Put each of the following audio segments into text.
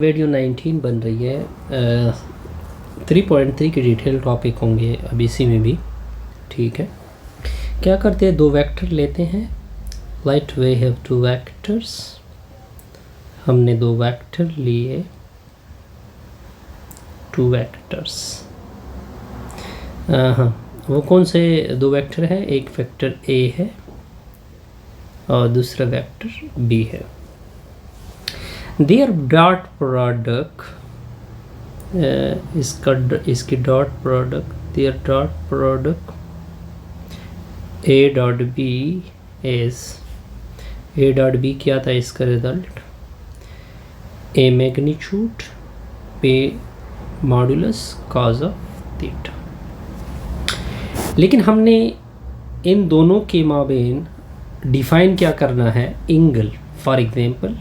Video 19 बन रही है। 3.3 के डिटेल टॉपिक होंगे अब इसी में भी। ठीक है, क्या करते हैं, दो वेक्टर लेते हैं। Let we have two vectors. हमने दो वेक्टर लिए, टू वेक्टर्स। हाँ, वो कौन से दो वेक्टर हैं? एक वेक्टर ए है और दूसरा वेक्टर बी है। देयर डॉट प्रोडक्ट, इसकी dot product, there dot product A dot B is, A dot B क्या था इसका result? A magnitude B modulus cos of theta. लेकिन हमने इन दोनों के माबेन डिफाइन क्या करना है? एंगल। फॉर एग्जांपल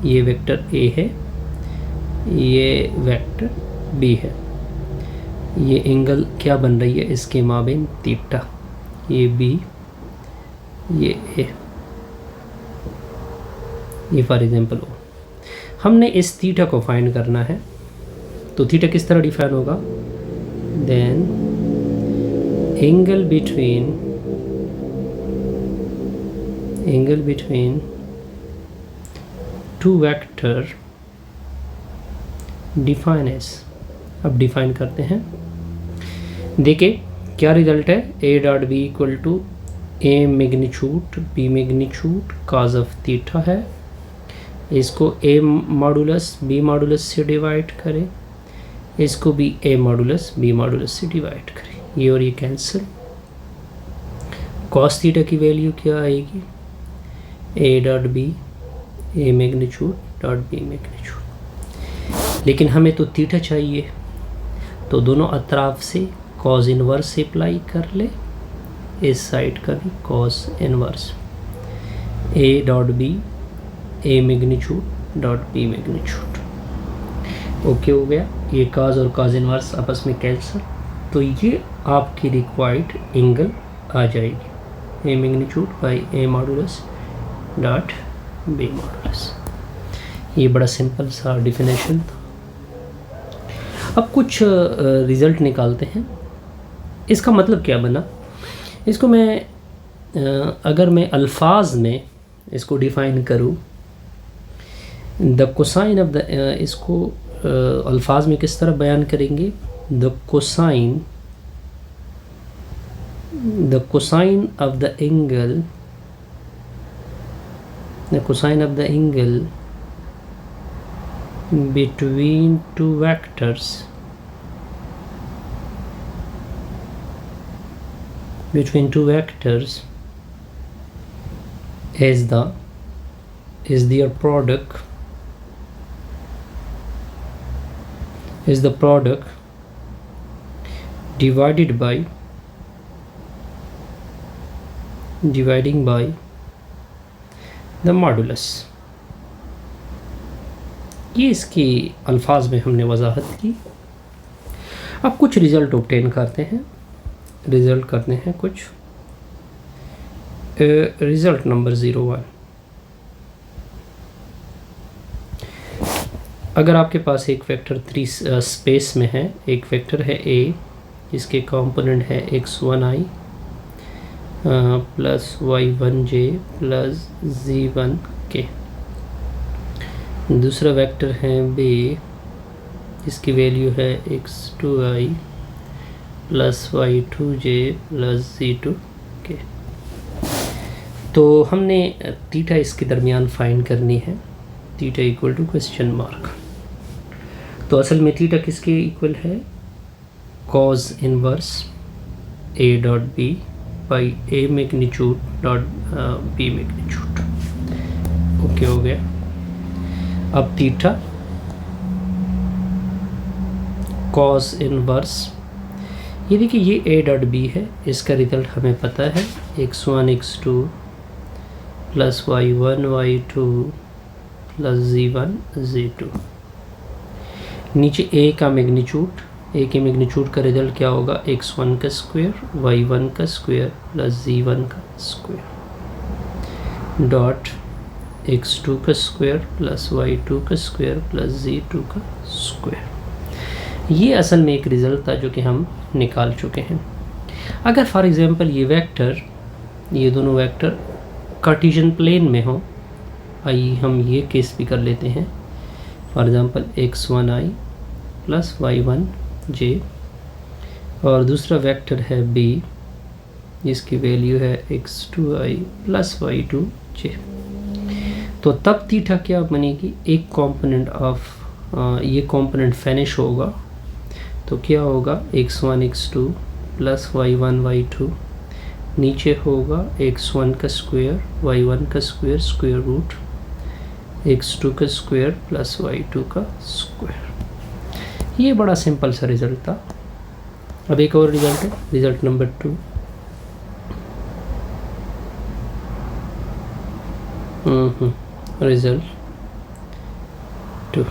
ये वेक्टर ए है, ये वेक्टर बी है, ये एंगल क्या बन रही है इसके माबेन? थीटा। ये बी, ये ए, ये फॉर एग्जांपल ओ। हमने इस थीटा को फाइंड करना है, तो थीटा किस तरह डिफाइन होगा? Then angle between two vector define as. अब डिफाइन करते हैं, देखिए क्या रिजल्ट है? A dot B equal to A magnitude B magnitude cos of theta है। इसको ए मॉडुलस बी मॉडुलस से डिवाइड करें, इसको भी ए मॉडुलस बी मॉडुलस से डिवाइड करें, ये और ये कैंसिल। कॉस थीटा की वैल्यू क्या आएगी? A dot B A magnitude dot B magnitude. लेकिन हमें तो थीटा चाहिए, तो दोनों अतराफ से कॉस इनवर्स अप्लाई कर ले, इस साइड का भी cos inverse. A dot B A magnitude dot B magnitude. Okay हो गया, ये कॉस और कॉस इनवर्स आपस में कैंसिल, तो ये आपकी रिक्वायर्ड एंगल आ जाएगी। A magnitude by A modulus dot B modulus. ये बड़ा सिंपल सा डिफिनेशन था। अब कुछ रिज़ल्ट निकालते हैं। इसका मतलब क्या बना? इसको मैं अगर मैं अल्फाज में इसको डिफ़ाइन करूँ, द कोसाइन ऑफ द, इसको अल्फाज में किस तरह बयान करेंगे? The cosine of the angle, the cosine of the angle between two vectors is their product, is the product dividing by the modulus. ये इसकी अल्फाज में हमने वजाहत की। अब कुछ रिज़ल्ट ऑब्टेन करते हैं, कुछ रिज़ल्ट नंबर 01। अगर आपके पास एक वेक्टर 3 स्पेस में है, एक वेक्टर है ए, इसके कंपोनेंट है x1i plus y1j plus z1k। दूसरा वेक्टर है बी, इसकी वैल्यू है x2i plus y2j plus z2k। तो हमने थीटा इसके दरमियान फाइंड करनी है, theta equal to question mark. तो असल में थीटा किसके इक्वल है? Cos inverse A dot B by A magnitude dot B magnitude. Okay हो गया। अब थीटा कॉस इनवर्स, ये देखिए ये ए डॉट बी है, इसका रिजल्ट हमें पता है x1 x2 plus y1 y2 plus z1 z2। नीचे ए का मैग्नीट्यूड, ए के मैग्नीट्यूड का रिजल्ट क्या होगा? x1 का स्क्वायर y1 का स्क्वायर प्लस z1 का स्क्वायर डॉट x2 का स्क्वायर प्लस y2 का स्क्वायर प्लस z2 का स्क्वायर। ये असल में एक रिज़ल्ट था जो कि हम निकाल चुके हैं। अगर फॉर एग्ज़ाम्पल ये दोनों वेक्टर कार्टेशियन प्लेन में हो, आइए हम ये केस भी कर लेते हैं। For example x1i plus y1j और दूसरा वेक्टर है b जिसकी वैल्यू है x2i प्लस y2j। तो तब थीटा क्या बनेगी, एक कंपोनेंट ऑफ ये कंपोनेंट फिनिश होगा तो क्या होगा x1 x2 plus y1 y2, नीचे होगा x1 का स्क्वायर y1 का स्क्वायर स्क्वायर रूट x2 का स्क्वायर प्लस y2 का स्क्वायर। ये बड़ा सिंपल सा रिज़ल्ट था। अब एक और रिज़ल्ट है, रिज़ल्ट नंबर 2। रिज़ल्ट 2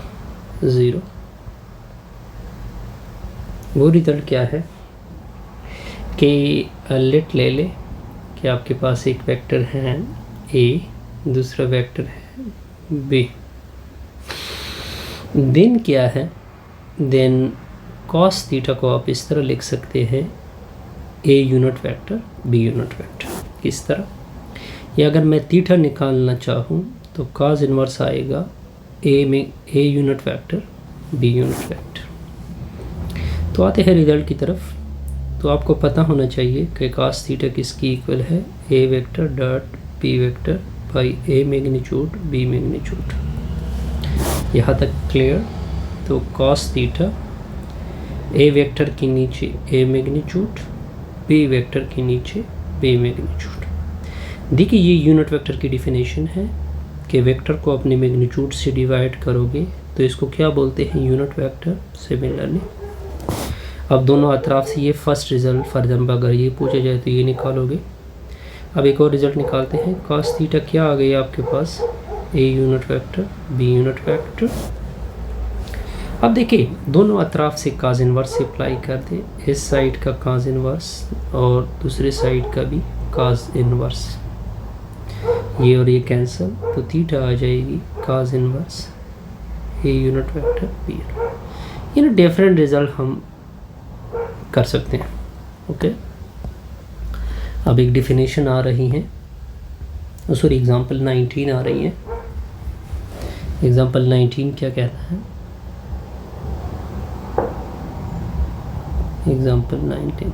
0। वो रिज़ल्ट क्या है कि लेट ले ले कि आपके पास एक वेक्टर है a, दूसरा वेक्टर है b। देन क्या है, देन cos थीटा को आप इस तरह लिख सकते हैं a unit vector b unit vector. किस तरह, या अगर मैं थीटा निकालना चाहूँ तो cos इन्वर्स आएगा a में a unit vector b unit vector. तो आते हैं रिज़ल्ट की तरफ। तो आपको पता होना चाहिए कि cos थीटा किसकी इक्वल है, a vector dot b vector by a magnitude b magnitude. यहाँ तक क्लियर। तो cos थीटा a वेक्टर के नीचे a मैग्नीट्यूड, b वेक्टर के नीचे b मैग्नीट्यूड। देखिए ये यूनिट वेक्टर की डिफिनेशन है कि वेक्टर को अपने मैग्नीट्यूड से डिवाइड करोगे तो इसको क्या बोलते हैं, यूनिट वेक्टर। सिमिलरली अब दोनों अतराफ से ये फर्स्ट रिज़ल्ट फॉर एग्जाम्पल अगर ये पूछा जाए तो ये निकालोगे। अब एक और रिज़ल्ट निकालते हैं। cos थीटा क्या आ गई आपके पास, a unit vector b unit vector. अब देखिए दोनों अतराफ से cos इन्वर्स अप्लाई कर दे, इस साइड का cos इन्वर्स और दूसरे साइड का भी cos इन्वर्स, ये और ये कैंसिल, तो थीटा आ जाएगी cos inverse a unit vector b unit. ये डिफरेंट रिज़ल्ट हम कर सकते हैं। ओके, अब एक डिफिनेशन आ रही है, सॉरी एग्जांपल 19 आ रही है। एग्जांपल 19 क्या कहता है, example 19,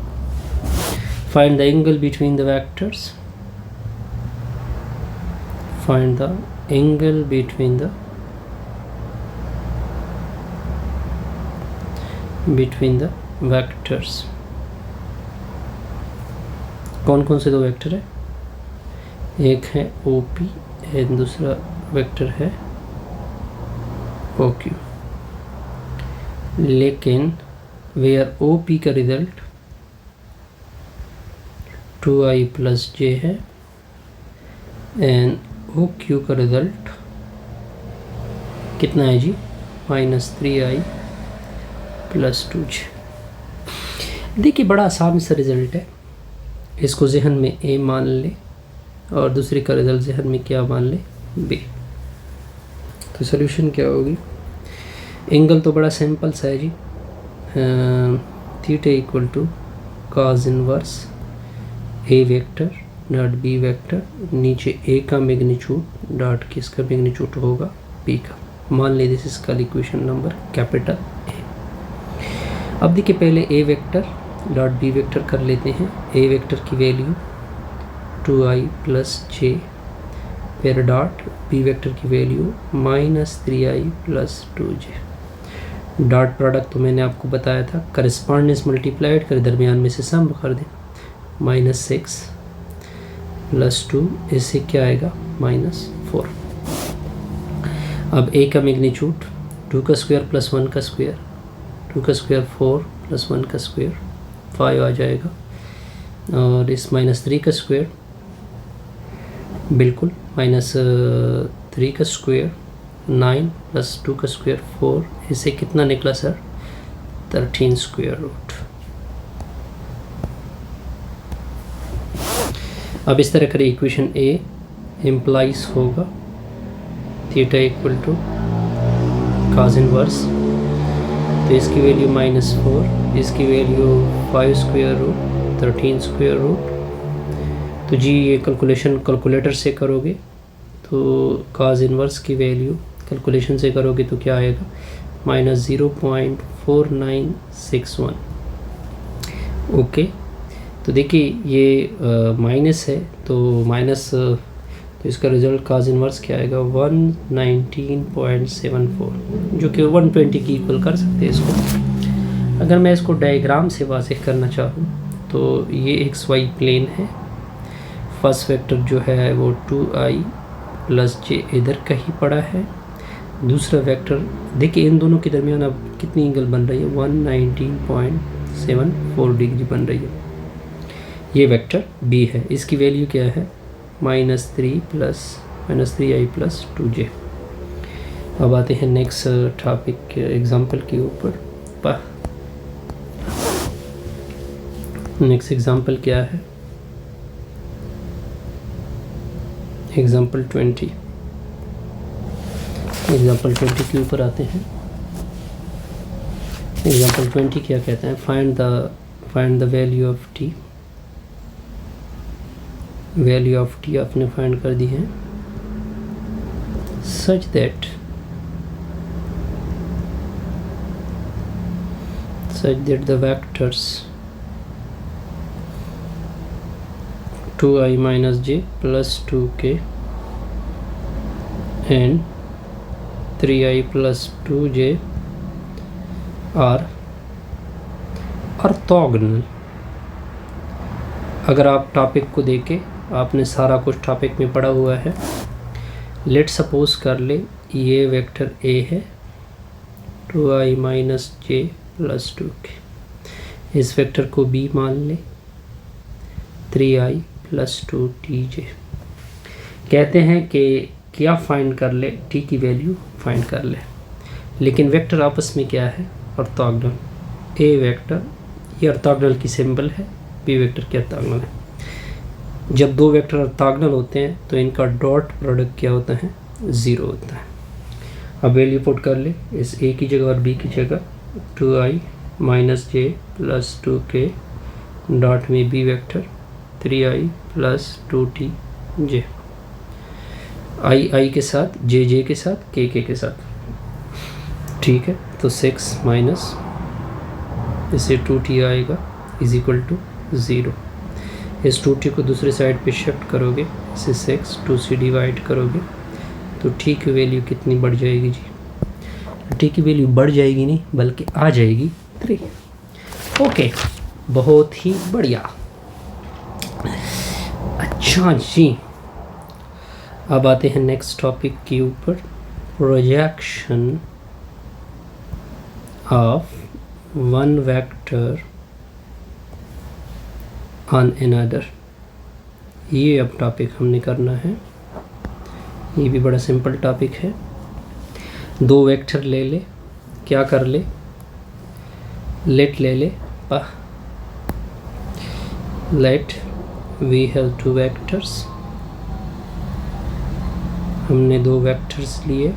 find the angle between the vectors, find the angle between the vectors. कौन कौन से दो वेक्टर है, एक है OP एंड दूसरा वेक्टर है OQ। लेकिन वेयर OP का रिजल्ट 2i प्लस j है एंड OQ का रिजल्ट कितना है जी, -3i प्लस 2j। देखिए बड़ा आसान सा रिज़ल्ट है, इसको जहन में a मान ले और दूसरे का रिज़ल्ट जहन में क्या मान ले, b। तो सॉल्यूशन क्या होगी, एंगल तो बड़ा सिंपल सा है जी, theta equal to cos inverse a vector dot b vector, नीचे a का मैग्नीट्यूड डॉट किसका मैग्नीट्यूड होगा, b का। मान ले दिस इसका इक्वेशन नंबर कैपिटल A। अब देखिए पहले a vector dot b vector कर लेते हैं। a वेक्टर की वैल्यू 2i प्लस j, फिर डॉट b वेक्टर की value -3i plus 2j। Dot product तो मैंने आपको बताया था, करस्पॉन्डेंस मल्टीप्लाइड कर दरमियान में से सम कर दें, -6 प्लस 2, इससे क्या आएगा -4। अब a का मैग्नीट्यूड 2 का स्क्वायर प्लस 1 का स्क्वायर, 2 का स्क्वायर 4 प्लस 1 का स्क्वायर 5 आ जाएगा, और इस -3 का स्क्वायर बिल्कुल -3 का स्क्वायर 9 प्लस 2 का स्क्वायर 4, इससे कितना निकला सर 13 स्क्वायर रूट। अब इस तरह करें, इक्वेशन A इम्प्लाइज होगा theta equal to cos inverse, तो इसकी वैल्यू -4, इसकी value 5 square root 13 square root. तो जी ये कैलकुलेटर से करोगे तो cos इनवर्स की वैल्यू कैलकुलेशन से करोगे तो क्या आएगा, -0.4961। ओके, तो देखिए ये माइनस है, तो माइनस, तो इसका रिजल्ट cos इनवर्स क्या आएगा, 119.74, जो कि 120 की इक्वल कर सकते हैं इसको। अगर मैं इसको डायग्राम से वाज़ेह करना चाहूँ तो ये XY प्लेन है, फर्स्ट वेक्टर जो है वो 2i + j इधर का ही पड़ा है, दूसरा वेक्टर देखिए इन दोनों के दरमियान अब कितनी एंगल बन रही है, 119.74 डिग्री बन रही है। ये वेक्टर B है, इसकी वैल्यू क्या है, -3i + 2j। अब आते हैं नेक्स्ट टॉपिक एग्जांपल के ऊपर। नेक्स्ट एग्जांपल क्या है, एग्जांपल 20। एग्जांपल 20 के ऊपर आते हैं। एग्जांपल 20 क्या कहते हैं, find the value of t। Value of t आपने फाइंड कर दी है, such that the vectors 2i - j + 2k and 3i + 2j are orthogonal। अगर आप टॉपिक को देखें, आपने सारा कुछ टॉपिक में पढ़ा हुआ है। लेट सपोज कर ले ये वेक्टर A है, 2i - j + 2k, इस वेक्टर को B मान ले, 3i + 2tj। कहते हैं कि क्या फाइंड कर ले, t की वैल्यू फाइंड कर ले, लेकिन वेक्टर आपस में क्या है, ऑर्थोगोनल। A वेक्टर ये ऑर्थोगोनल की सिंबल है, B वेक्टर की ऑर्थोगोनल है। जब दो वेक्टर ऑर्थोगोनल होते हैं तो इनका डॉट प्रोडक्ट क्या होता है, 0 होता है। अब वैल्यू पुट कर ले इस A की जगह और B की जगह, 2i - j + 2k डॉट में B vector 3i + 2tj, i के साथ, j के साथ, k के साथ, ठीक है। तो 6 माइनस इसे 2t आएगा = 0। इस 2t को दूसरे साइड पे शिफ्ट करोगे, इसे 6 2 से डिवाइड करोगे तो t की वैल्यू कितनी बढ़ जाएगी जी, t की वैल्यू बढ़ जाएगी नहीं बल्कि आ जाएगी 3। ओके, बहुत ही बढ़िया। अच्छा जी, अब आते हैं नेक्स्ट टॉपिक के ऊपर, projection of one vector on another. ये अब टॉपिक हमने करना है, ये भी बड़ा सिंपल टॉपिक है। दो वेक्टर ले ले, क्या कर ले, लेट ले ले, लेट वी हैव 2 वेक्टर्स। हमने 2 वेक्टर्स लिए,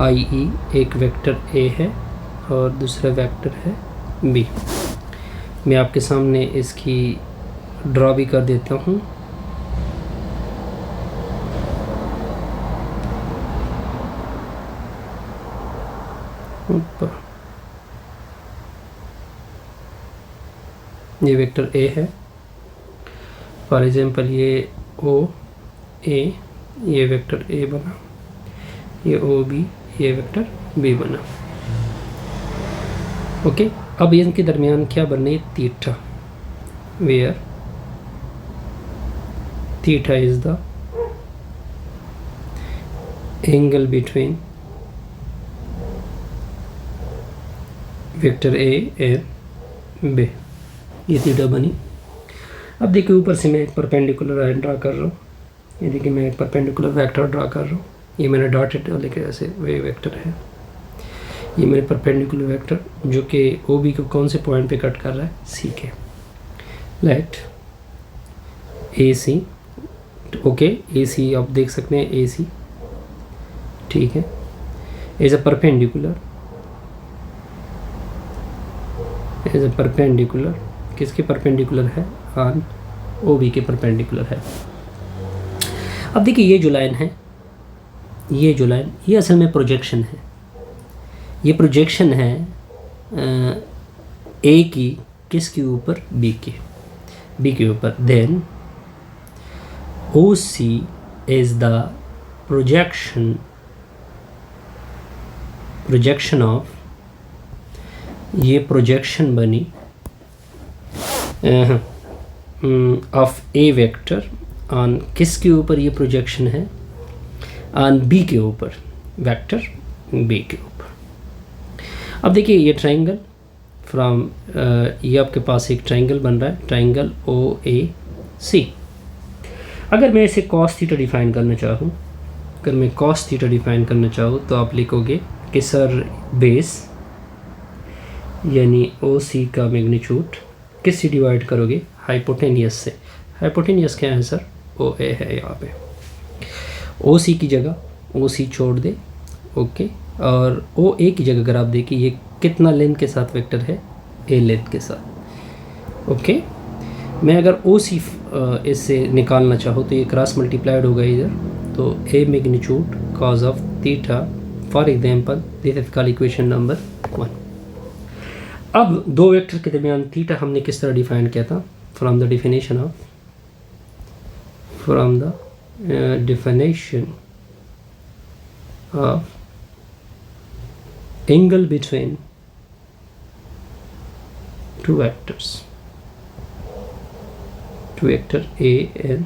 i.e. एक वेक्टर A है और दूसरा वेक्टर है B। मैं आपके सामने इसकी ड्रॉ भी कर देता हूँ। ये वेक्टर A है, फॉर एग्जांपल ये OA, ये वेक्टर A बना, ये OB, ये वेक्टर B बना। ओके, अब इनके दरमियान क्या बनना है, theta, where theta is the angle between vector A and B। ये थीटा बनी। अब देखिए ऊपर से मैं एक परपेंडिकुलर लाइन ड्रा कर रहा हूँ। ये देखिए मैं एक परपेंडिकुलर वेक्टर ड्रा कर रहा हूँ। ये मैंने डॉटेड लेके ऐसे वे वेक्टर है। ये मेरे परपेंडिकुलर वेक्टर जो कि OB को कौन से पॉइंट पे कट कर रहा है, C के। लेट AC ओके, ए सी आप देख सकते हैं, ए सी ठीक है, is a perpendicular, is a perpendicular, किसके परपेंडिकुलर है, ऑन ओ बी के परपेंडिकुलर है। अब देखिए ये जो लाइन है, ये जो लाइन, ये असल में प्रोजेक्शन है, ये प्रोजेक्शन है ए की किसके ऊपर, बी के, बी के ऊपर। Then O C is the projection, projection of, ये प्रोजेक्शन बनी ऑफ ए वेक्टर ऑन किसके ऊपर, ये प्रोजेक्शन है ऑन बी के ऊपर, वेक्टर बी के ऊपर। अब देखिए ये ट्राइंगल फ्रॉम, ये आपके पास एक ट्राइंगल बन रहा है, ट्राइंगल ओ ए सी। अगर मैं इसे कॉस थीटा डिफाइन करना चाहूँ, अगर मैं कॉस थीटा डिफाइन करना चाहूँ तो आप लिखोगे कि सर बेस यानी ओ सी का मैग्नीट्यूड किससे डिवाइड करोगे, हाइपोटेनियस से। हाइपोटेनियस क्या है सर, ओ ए है यहाँ पे, ओ सी की जगह ओ सी छोड़ दे, ओके। और ओ ए की जगह अगर आप देखिए ये कितना लेंथ के साथ वेक्टर है, ए लेंथ के साथ, ओके। मैं अगर ओ सी इससे निकालना चाहूँ तो ये क्रॉस मल्टीप्लाइड होगा इधर, तो A magnitude cos of theta, for example this is called equation number 1। अब दो वेक्टर के दरमियान थीटा हमने किस तरह डिफाइन किया था, from the definition of, from the definition of angle between two vectors, two vector A and,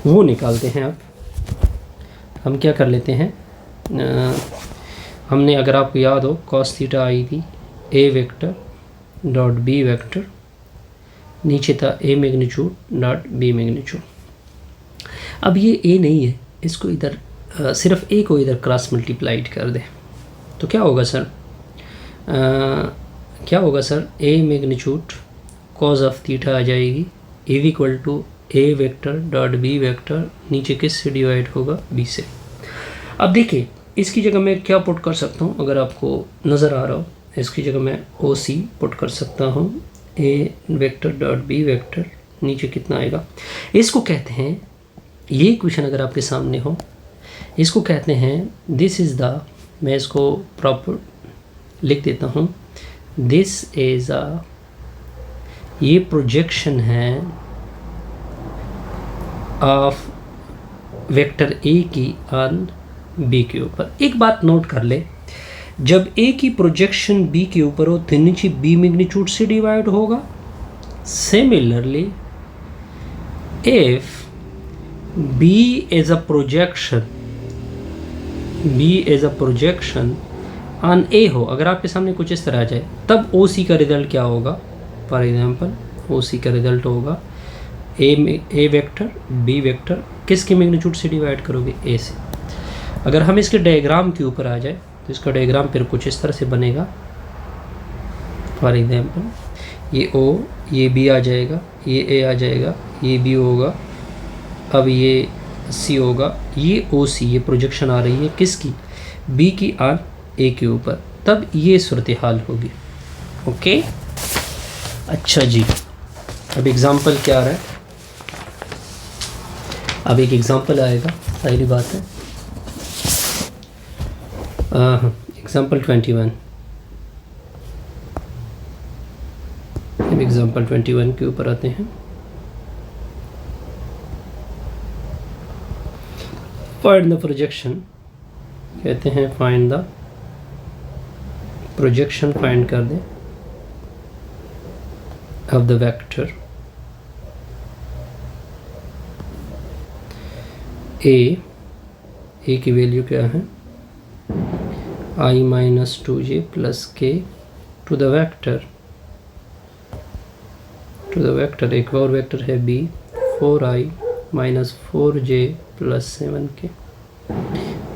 वो निकालते हैं। अब हम क्या कर लेते हैं, हमने अगर आपको याद हो cos थीटा आई थी A vector dot B vector, नीचे था A magnitude dot B magnitude. अब ये ए नहीं है, इसको इधर सिर्फ ए को इधर क्रॉस मल्टीप्लाइड कर दे तो क्या होगा सर, क्या होगा sir, A magnitude cos of theta आ जाएगी is equal to A vector dot B vector, नीचे किस से डिवाइड होगा, बी से। अब देखिए इसकी जगह मैं क्या पुट कर सकता हूँ, अगर आपको नज़र आ रहा हो, इसकी जगह मैं ओ सी पुट कर सकता हूँ, ए वेक्टर डॉट बी वेक्टर, नीचे कितना आएगा, इसको कहते हैं, ये इक्वेशन अगर आपके सामने हो, इसको कहते हैं, दिस इज़ द, मैं इसको प्रॉपर लिख देता हूँ, दिस इज़ अ, ये प्रोजेक्शन है ऑफ वेक्टर ए की ऑन बी के ऊपर। एक बात नोट कर ले, जब ए की प्रोजेक्शन बी के ऊपर हो तो नीचे बी मैग्नीट्यूड से डिवाइड होगा। Similarly if B is a projection, B is a projection on A हो, अगर आपके सामने कुछ इस तरह आ जाए तब OC का रिजल्ट क्या होगा, फॉर एग्जांपल OC का रिजल्ट होगा A वेक्टर B वेक्टर, किसके मैग्नीट्यूड से डिवाइड करोगे, A से। अगर हम इसके डायग्राम के ऊपर आ जाए तो इसका डायग्राम फिर कुछ इस तरह से बनेगा, फॉर एग्जांपल ये O, ये B आ जाएगा, ये A आ जाएगा, ये B होगा, अब ये सी होगा, ये ओ सी, ये प्रोजेक्शन आ रही है किसकी, बी की ऑन ए के ऊपर, तब ये सूरत हाल होगी, ओके। अच्छा जी, अब एग्ज़ाम्पल क्या आ रहा है, अब एक एग्ज़ाम्पल आएगा, सारी बात है। एग्ज़ाम्पल 21, अब एग्ज़ाम्पल 21 के ऊपर आते हैं। फाइंड द प्रोजेक्शन, कहते हैं फाइंड द प्रोजेक्शन, फाइंड कर दें ऑफ द वेक्टर ए की वैल्यू क्या है, i-2j प्लस के टू द वेक्टर, एक और वेक्टर है b, 4i minus 4j plus 7k।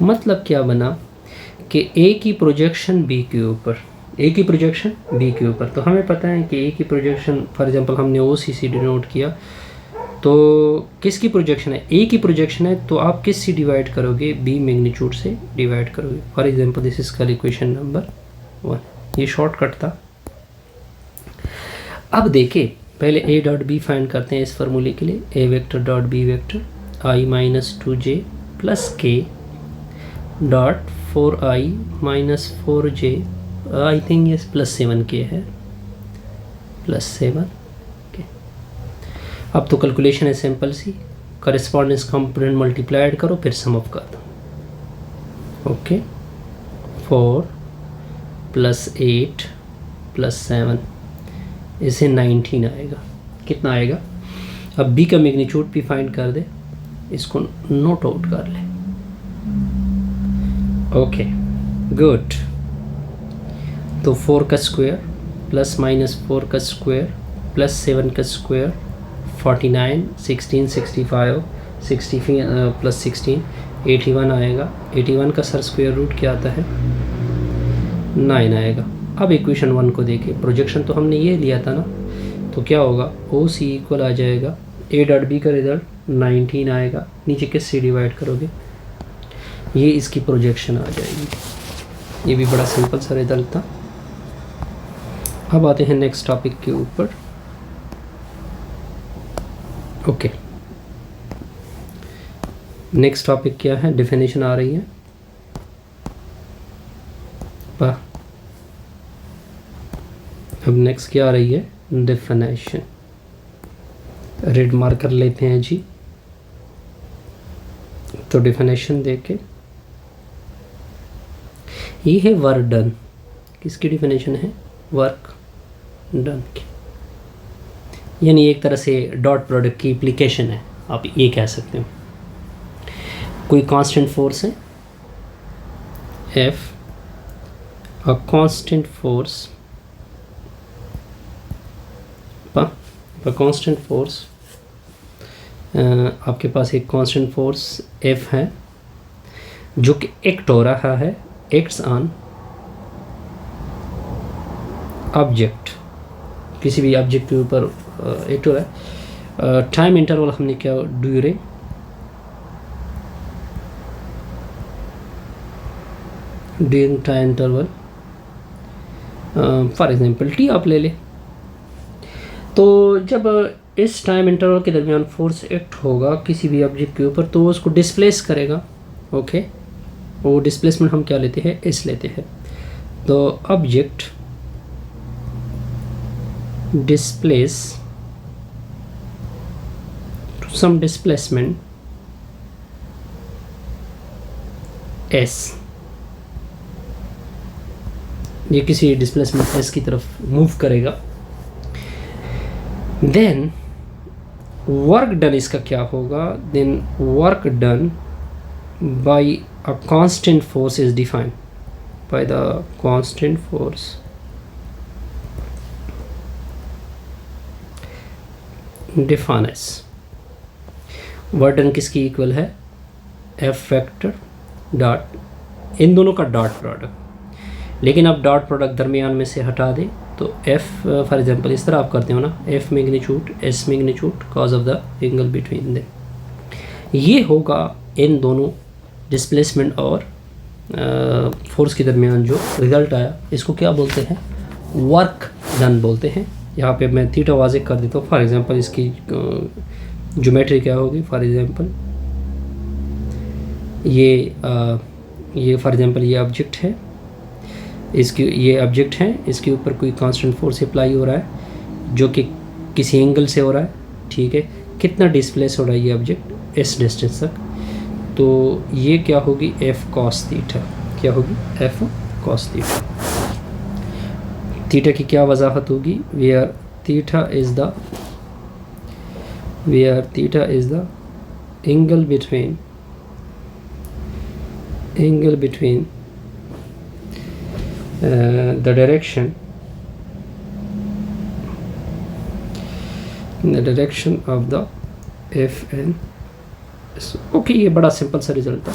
मतलब क्या बना कि a की प्रोजेक्शन b के ऊपर, a की प्रोजेक्शन b के ऊपर, तो हमें पता है कि a की प्रोजेक्शन फॉर एग्जांपल हमने ओ सी डिनोट किया तो किसकी प्रोजेक्शन है? ए की प्रोजेक्शन है, तो आप किस से डिवाइड करोगे? बी मैग्नीट्यूड से डिवाइड करोगे। फॉर एग्जांपल दिस इज कल इक्वेशन नंबर 1। ये शॉर्टकट था। अब देखिए पहले ए डॉट बी फाइंड करते हैं इस फार्मूले के लिए। ए वेक्टर डॉट बी वेक्टर आई माइनस 2j प्लस के dot 4i minus 4j, I think ये प्लस 7k है, प्लस 7 के। अब तो कैलकुलेशन है सिंपल सी, करस्पॉन्डेंस कंपोनेंट मल्टीप्लाइड करो फिर सम अप कर दो। ओके 4 प्लस 8 प्लस 7, इसे 19 आएगा। कितना आएगा? अब बी का मैग्नीट्यूड भी फाइंड कर दे, इसको नोट आउट कर ले। Okay good. तो 4 का स्क्वायर प्लस माइनस 4 का स्क्वायर प्लस 7 का स्क्वायर 49, 16, 65, 60 प्लस 16 81 आएगा। 81 का सर स्क्वायर रूट क्या आता है? 9 आएगा। अब इक्वेशन 1 को देखें, प्रोजेक्शन तो हमने ये लिया था ना, तो क्या होगा? ओ सी इक्वल आ जाएगा ए डॉट बी का रिजल्ट 19 आएगा। नीचे किस से डिवाइड करोगे? ये इसकी प्रोजेक्शन आ जाएगी। ये भी बड़ा सिंपल सा रिजल्ट था। अब आते हैं नेक्स्ट टॉपिक के ऊपर। ओके नेक्स्ट टॉपिक क्या है? डेफिनेशन आ रही है। वाह, अब नेक्स्ट क्या आ रही है? डेफिनेशन। रेड मार्कर लेते हैं जी। तो डेफिनेशन देखे, ये है वर्क डन। किसकी डेफिनेशन है? वर्क डन की, यानी एक तरह से डॉट प्रोडक्ट की एप्लीकेशन है, आप ये कह सकते हो। कोई कांस्टेंट फोर्स है F, a constant force, आपके पास एक कांस्टेंट फोर्स F है जो कि एक्ट हो रहा है, एक्ट्स ऑन ऑब्जेक्ट, किसी भी ऑब्जेक्ट के ऊपर एक्ट हो रहा है। टाइम इंटरवल हमने क्या during time interval, for example T आप ले ले। तो जब इस टाइम इंटरवल के दरमियान फोर्स एक्ट होगा किसी भी ऑब्जेक्ट के ऊपर, तो उसको डिस्प्लेस करेगा। ओके वो डिस्प्लेसमेंट हम क्या लेते हैं? एस लेते हैं। तो object displace to some displacement S, ये किसी डिस्प्लेसमेंट एस की तरफ मूव करेगा। देन वर्क डन इसका क्या होगा? Then work done by a constant force is defined by the constant force define S. Work done किसकी इक्वल है? एफ फैक्टर डॉट, इन दोनों का डॉट प्रोडक्ट। लेकिन अब डॉट प्रोडक्ट दरमियान में से हटा दे, तो एफ फॉर एग्जांपल इस तरह आप करते हो ना, F magnitude S magnitude cos of the angle between them. ये होगा इन दोनों डिस्प्लेसमेंट और फोर्स के दरमियान जो रिजल्ट आया, इसको क्या बोलते हैं? वर्क डन बोलते हैं। यहाँ पे मैं थीटा वाज़ेह कर देता हूँ। फॉर एग्जांपल इसकी ज्योमेट्री क्या होगी? फॉर एग्जांपल ये फॉर एग्जांपल ये ऑब्जेक्ट है, इसकी ये ऑब्जेक्ट है, इसके ऊपर कोई कांस्टेंट फोर्स अप्लाई हो रहा है जो कि किसी एंगल से हो रहा है। ठीक है, कितना डिस्प्लेस हो रहा है ये ऑब्जेक्ट इस डिस्टेंस तक, तो ये क्या होगी? F cos theta. क्या होगी? F cos theta. थीटा की क्या वजाहत होगी? Where theta is the angle between the direction of the F and S. Okay ये बड़ा सिंपल सा रिजल्ट था।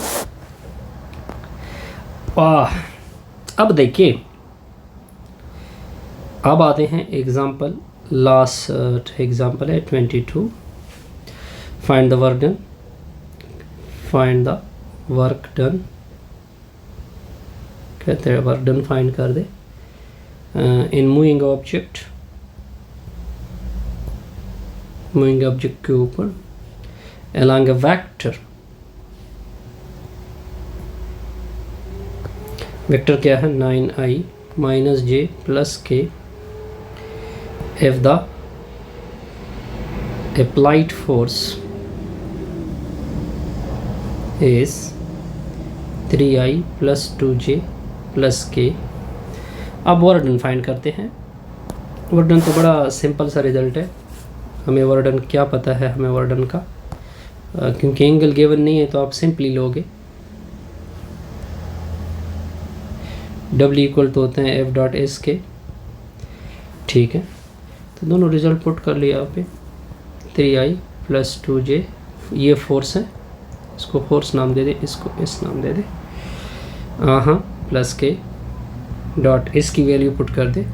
अब देखिए, अब आते हैं एग्जाम्पल। लास्ट एग्जाम्पल है 22। Find the work done, find the work done, कहते हैं वर्क डन फाइंड कर दे। In moving object, moving object के ऊपर along a vector, वेक्टर क्या है 9i minus j plus k if the applied force is 3i plus 2j plus k। अब work done find करते हैं। वर्क डन तो बड़ा सिंपल सा रिजल्ट है, हमें वर्क डन क्या पता है, हमें वर्क डन का क्योंकि एंगल गिवन नहीं है तो आप सिंपली लोगे। W इक्वल तो होते हैं एफ डॉट एस के, ठीक है। तो दोनों रिजल्ट पुट कर लिया यहाँ पे 3i प्लस 2j, ये फोर्स है, इसको फोर्स नाम दे दे, इसको एस नाम दे दे, हाँ प्लस के डॉट एस की वैल्यू पुट कर दे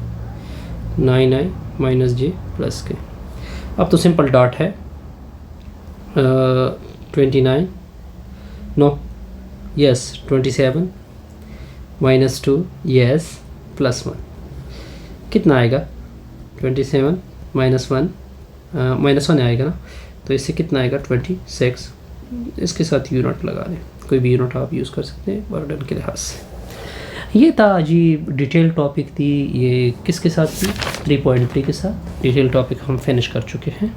9i माइनस जे प्लस के। अब तो सिंपल डॉट है 29 no yes 27 minus 2 yes plus 1 कितना आएगा 27 माइनस 1 आएगा ना, तो इससे कितना आएगा 26। इसके साथ यू नॉट लगा दें, कोई भी यू नॉट आप यूज़ कर सकते हैं वर्क डन के लिहाज से। ये था जी डिटेल टॉपिक थी, ये किसके साथ थी 3.3 के साथ डिटेल टॉपिक हम फिनिश कर चुके हैं।